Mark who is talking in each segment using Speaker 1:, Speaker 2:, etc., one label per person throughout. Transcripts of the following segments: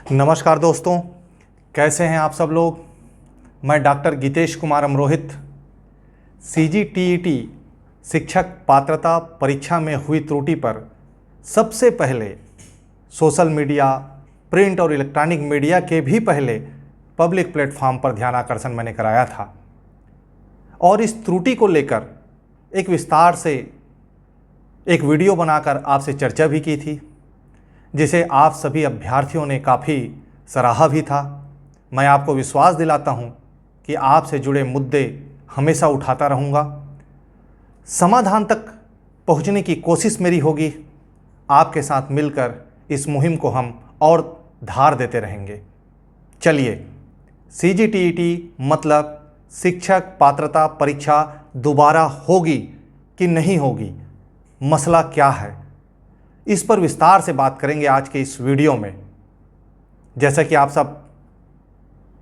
Speaker 1: नमस्कार दोस्तों, कैसे हैं आप सब लोग। मैं डॉक्टर गीतेश कुमार अमरोहित सीजीटीईटी शिक्षक पात्रता परीक्षा में हुई त्रुटि पर सबसे पहले सोशल मीडिया, प्रिंट और इलेक्ट्रॉनिक मीडिया के भी पहले पब्लिक प्लेटफॉर्म पर ध्यान आकर्षण मैंने कराया था और इस त्रुटि को लेकर एक विस्तार से एक वीडियो बनाकर आपसे चर्चा भी की थी, जिसे आप सभी अभ्यर्थियों ने काफ़ी सराहा भी था। मैं आपको विश्वास दिलाता हूं कि आपसे जुड़े मुद्दे हमेशा उठाता रहूंगा। समाधान तक पहुंचने की कोशिश मेरी होगी। आपके साथ मिलकर इस मुहिम को हम और धार देते रहेंगे। चलिए, सीजीटीईटी मतलब शिक्षक पात्रता परीक्षा दोबारा होगी कि नहीं होगी, मसला क्या है, इस पर विस्तार से बात करेंगे आज के इस वीडियो में। जैसा कि आप सब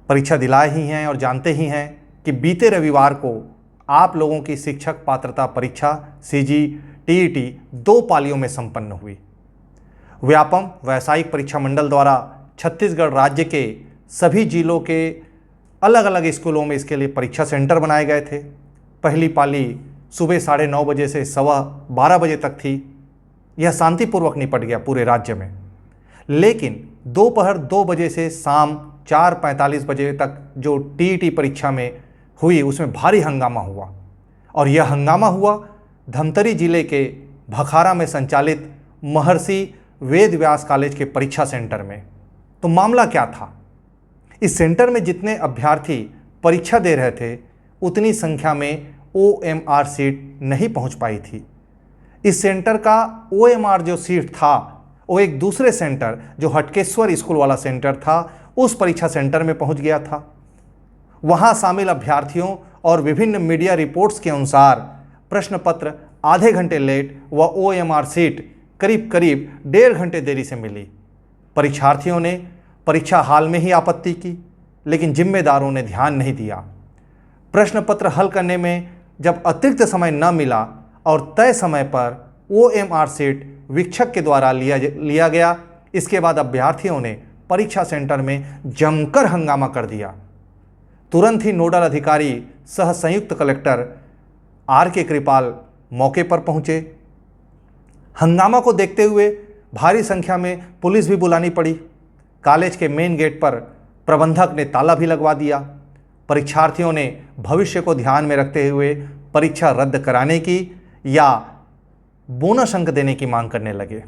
Speaker 1: परीक्षा दिलाए ही हैं और जानते ही हैं कि बीते रविवार को आप लोगों की शिक्षक पात्रता परीक्षा सीजीटीईटी 2 पालियों में संपन्न हुई। व्यापम व्यावसायिक परीक्षा मंडल द्वारा छत्तीसगढ़ राज्य के सभी जिलों के अलग अलग स्कूलों में इसके लिए परीक्षा सेंटर बनाए गए थे। पहली पाली सुबह 9:30 बजे से 12:15 बजे तक थी। यह शांतिपूर्वक निपट गया पूरे राज्य में। लेकिन दोपहर 2 बजे से शाम 4:45 बजे तक जो टीईटी परीक्षा में हुई उसमें भारी हंगामा हुआ। और यह हंगामा हुआ धमतरी जिले के भखारा में संचालित महर्षि वेद व्यास कॉलेज के परीक्षा सेंटर में। तो मामला क्या था? इस सेंटर में जितने अभ्यर्थी परीक्षा दे रहे थे उतनी संख्या में OMR सीट नहीं पहुंच पाई थी। इस सेंटर का OMR जो सीट था वो एक दूसरे सेंटर जो हटकेश्वर स्कूल वाला सेंटर था उस परीक्षा सेंटर में पहुंच गया था। वहां शामिल अभ्यर्थियों और विभिन्न मीडिया रिपोर्ट्स के अनुसार प्रश्न पत्र आधे घंटे लेट व OMR सीट करीब 1.5 घंटे देरी से मिली। परीक्षार्थियों ने परीक्षा हाल में ही आपत्ति की, लेकिन जिम्मेदारों ने ध्यान नहीं दिया। प्रश्न पत्र हल करने में जब अतिरिक्त समय न मिला और तय समय पर OMR सीट वीक्षक के द्वारा लिया गया, इसके बाद अभ्यर्थियों ने परीक्षा सेंटर में जमकर हंगामा कर दिया। तुरंत ही नोडल अधिकारी सह संयुक्त कलेक्टर RK कृपाल मौके पर पहुंचे। हंगामा को देखते हुए भारी संख्या में पुलिस भी बुलानी पड़ी। कॉलेज के मेन गेट पर प्रबंधक ने ताला भी लगवा दिया। परीक्षार्थियों ने भविष्य को ध्यान में रखते हुए परीक्षा रद्द कराने की या बोनस अंक देने की मांग करने लगे।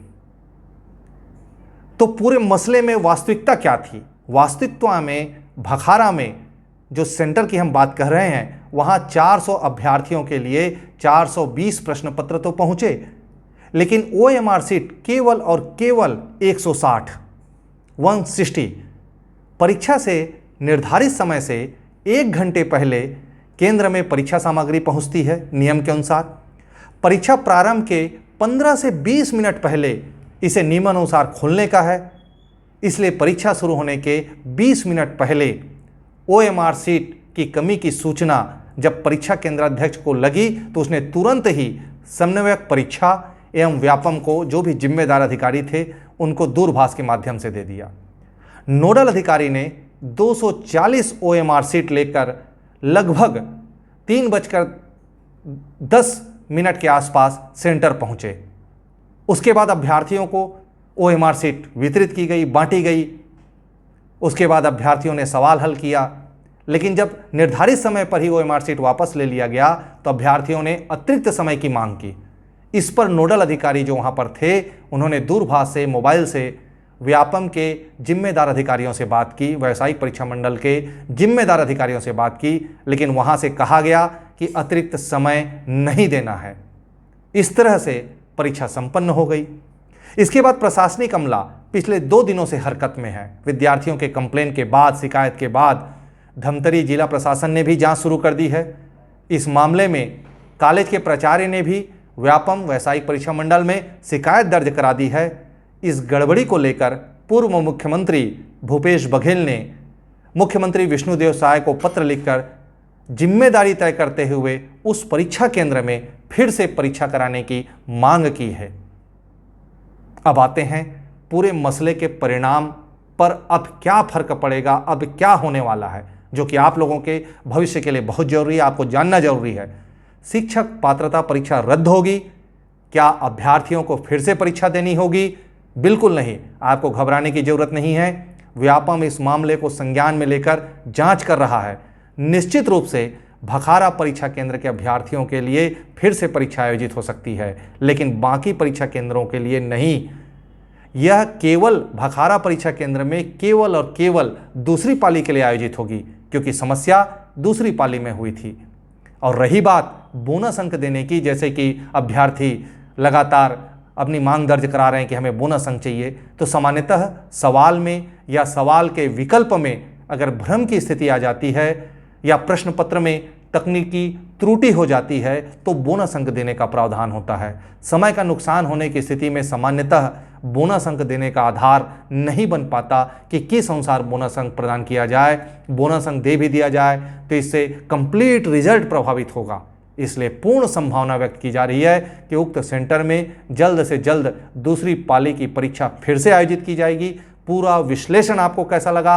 Speaker 1: तो पूरे मसले में वास्तविकता क्या थी? वास्तविकता में भखारा में जो सेंटर की हम बात कर रहे हैं वहां 400 अभ्यर्थियों के लिए 420 प्रश्न पत्र तो पहुंचे, लेकिन OMR सीट केवल और केवल 160 परीक्षा से निर्धारित समय से 1 घंटे पहले केंद्र में परीक्षा सामग्री पहुंचती है। नियम के अनुसार परीक्षा प्रारंभ के 15 से 20 मिनट पहले इसे नियमानुसार खोलने का है। इसलिए परीक्षा शुरू होने के 20 मिनट पहले OMR सीट की कमी की सूचना जब परीक्षा केंद्राध्यक्ष को लगी तो उसने तुरंत ही समन्वयक परीक्षा एवं व्यापम को, जो भी जिम्मेदार अधिकारी थे, उनको दूरभाष के माध्यम से दे दिया। नोडल अधिकारी ने 240 OMR सीट लेकर लगभग 3:10 के आसपास सेंटर पहुंचे। उसके बाद अभ्यर्थियों को OMR सीट वितरित की गई, बांटी गई। उसके बाद अभ्यर्थियों ने सवाल हल किया, लेकिन जब निर्धारित समय पर ही OMR सीट वापस ले लिया गया तो अभ्यर्थियों ने अतिरिक्त समय की मांग की। इस पर नोडल अधिकारी जो वहां पर थे उन्होंने दूरभाष से, मोबाइल से व्यापम के जिम्मेदार अधिकारियों से बात की, व्यावसायिक परीक्षा मंडल के जिम्मेदार अधिकारियों से बात की, लेकिन वहां से कहा गया कि अतिरिक्त समय नहीं देना है। इस तरह से परीक्षा संपन्न हो गई। इसके बाद प्रशासनिक अमला पिछले 2 दिनों से हरकत में है। विद्यार्थियों के कंप्लेन के बाद, शिकायत के बाद धमतरी जिला प्रशासन ने भी जांच शुरू कर दी है। इस मामले में कॉलेज के प्राचार्य ने भी व्यापम व्यावसायिक परीक्षा मंडल में शिकायत दर्ज करा दी है। इस गड़बड़ी को लेकर पूर्व मुख्यमंत्री भूपेश बघेल ने मुख्यमंत्री विष्णुदेव साय को पत्र लिखकर जिम्मेदारी तय करते हुए उस परीक्षा केंद्र में फिर से परीक्षा कराने की मांग की है। अब आते हैं पूरे मसले के परिणाम पर अब क्या फ़र्क पड़ेगा, अब क्या होने वाला है, जो कि आप लोगों के भविष्य के लिए बहुत ज़रूरी है, आपको जानना ज़रूरी है। शिक्षक पात्रता परीक्षा रद्द होगी। क्या अभ्यर्थियों को फिर से परीक्षा देनी होगी? बिल्कुल नहीं, आपको घबराने की ज़रूरत नहीं है। व्यापम इस मामले को संज्ञान में लेकर जांच कर रहा है। निश्चित रूप से भखारा परीक्षा केंद्र के अभ्यर्थियों के लिए फिर से परीक्षा आयोजित हो सकती है, लेकिन बाकी परीक्षा केंद्रों के लिए नहीं। यह केवल भखारा परीक्षा केंद्र में केवल और केवल दूसरी पाली के लिए आयोजित होगी, क्योंकि समस्या दूसरी पाली में हुई थी। और रही बात बोनस अंक देने की, जैसे कि अभ्यर्थी लगातार अपनी मांग दर्ज करा रहे हैं कि हमें बोनस अंक चाहिए, तो सामान्यतः सवाल में या सवाल के विकल्प में अगर भ्रम की स्थिति आ जाती है या प्रश्न पत्र में तकनीकी त्रुटि हो जाती है तो बोनस अंक देने का प्रावधान होता है। समय का नुकसान होने की स्थिति में सामान्यतः बोनस अंक देने का आधार नहीं बन पाता कि किस अनुसार बोनस अंक प्रदान किया जाए। बोनस अंक दे भी दिया जाए तो इससे कंप्लीट रिजल्ट प्रभावित होगा। इसलिए पूर्ण संभावना व्यक्त की जा रही है कि उक्त सेंटर में जल्द से जल्द दूसरी पाली की परीक्षा फिर से आयोजित की जाएगी। पूरा विश्लेषण आपको कैसा लगा,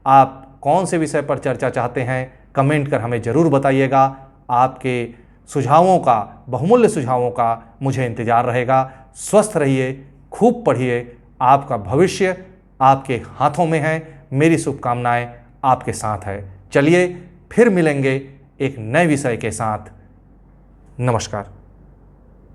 Speaker 1: आप कौन से विषय पर चर्चा चाहते हैं, कमेंट कर हमें ज़रूर बताइएगा। आपके सुझावों का, बहुमूल्य सुझावों का मुझे इंतज़ार रहेगा। स्वस्थ रहिए, खूब पढ़िए, आपका भविष्य आपके हाथों में है। मेरी शुभकामनाएं आपके साथ है। चलिए फिर मिलेंगे एक नए विषय के साथ। नमस्कार।